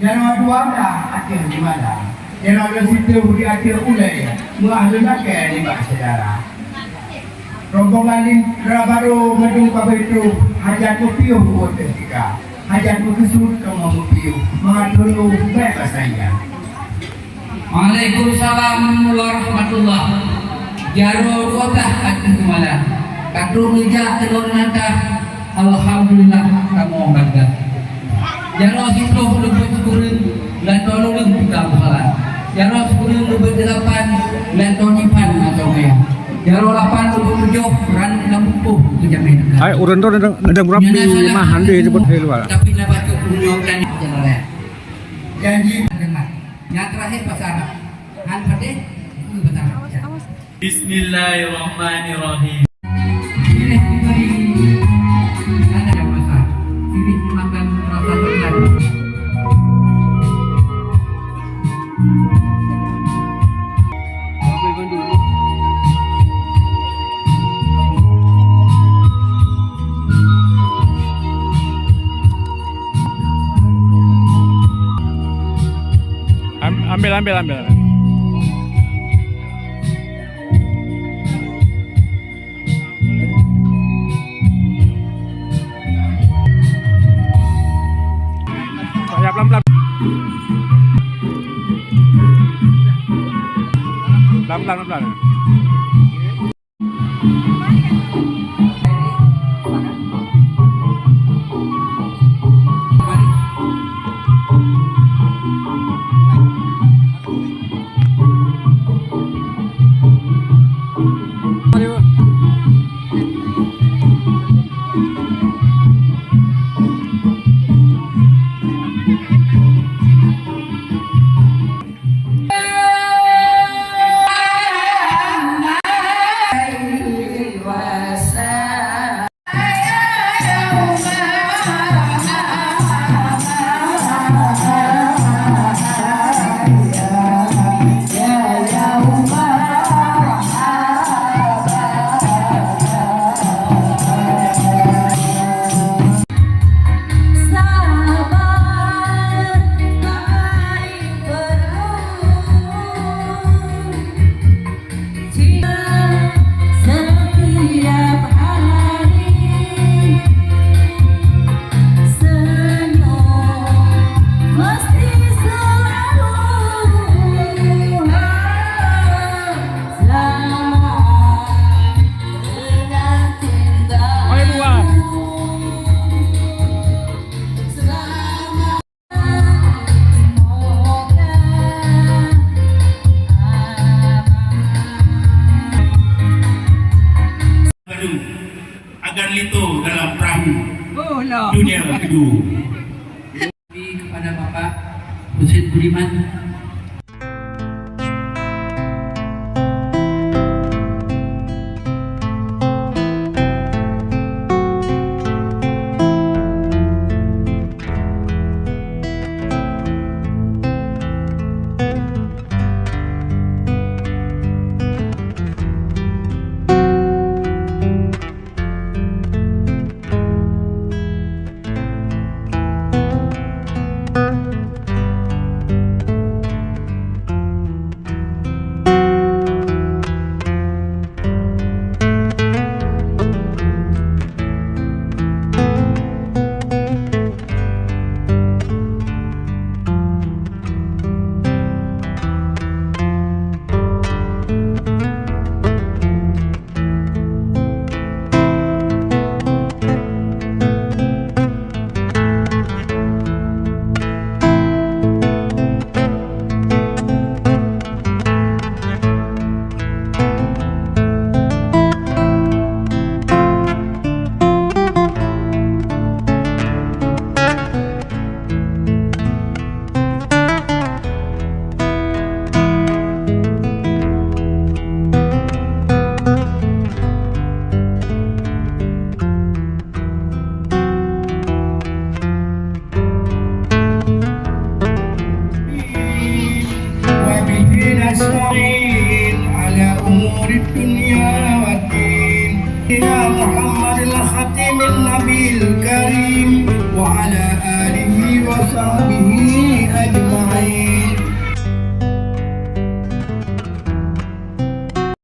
Jangan dua dah ada di mana. Jangan ada situ di ada ulai. Muahlu nak ni bak saudara. Rombongan ini baru ngedung pada itu hajat kopiu buat ketika hajat kesud kamu kopiu mengatur baik bahasanya. Waalaikumsalam warahmatullahi jaro kota hati malam kadung ija telur nata alhamdulillah kamu bangga jaro situ lebih kurang dan tolong kita salah jaro kurang lebih 8 dan tonipan atau ya jaro 8 7 ran 60 kejamin Ay, urun to nadang rapi mahan deh jebut he luar. tapi dapat cukup dan jalan janji yang terakhir pasangan Han Fatih Bismillahirrahmanirrahim. Pilih diberi ada yang masak pilih makan rasa coklat Ambil. Ya pelan-pelan. Pelan-pelan. Agar itu dalam perahu dunia kedua. kepada Bapak Husin Budiman. نستعين على أمور الدنيا والدين يا محمد الختم النبي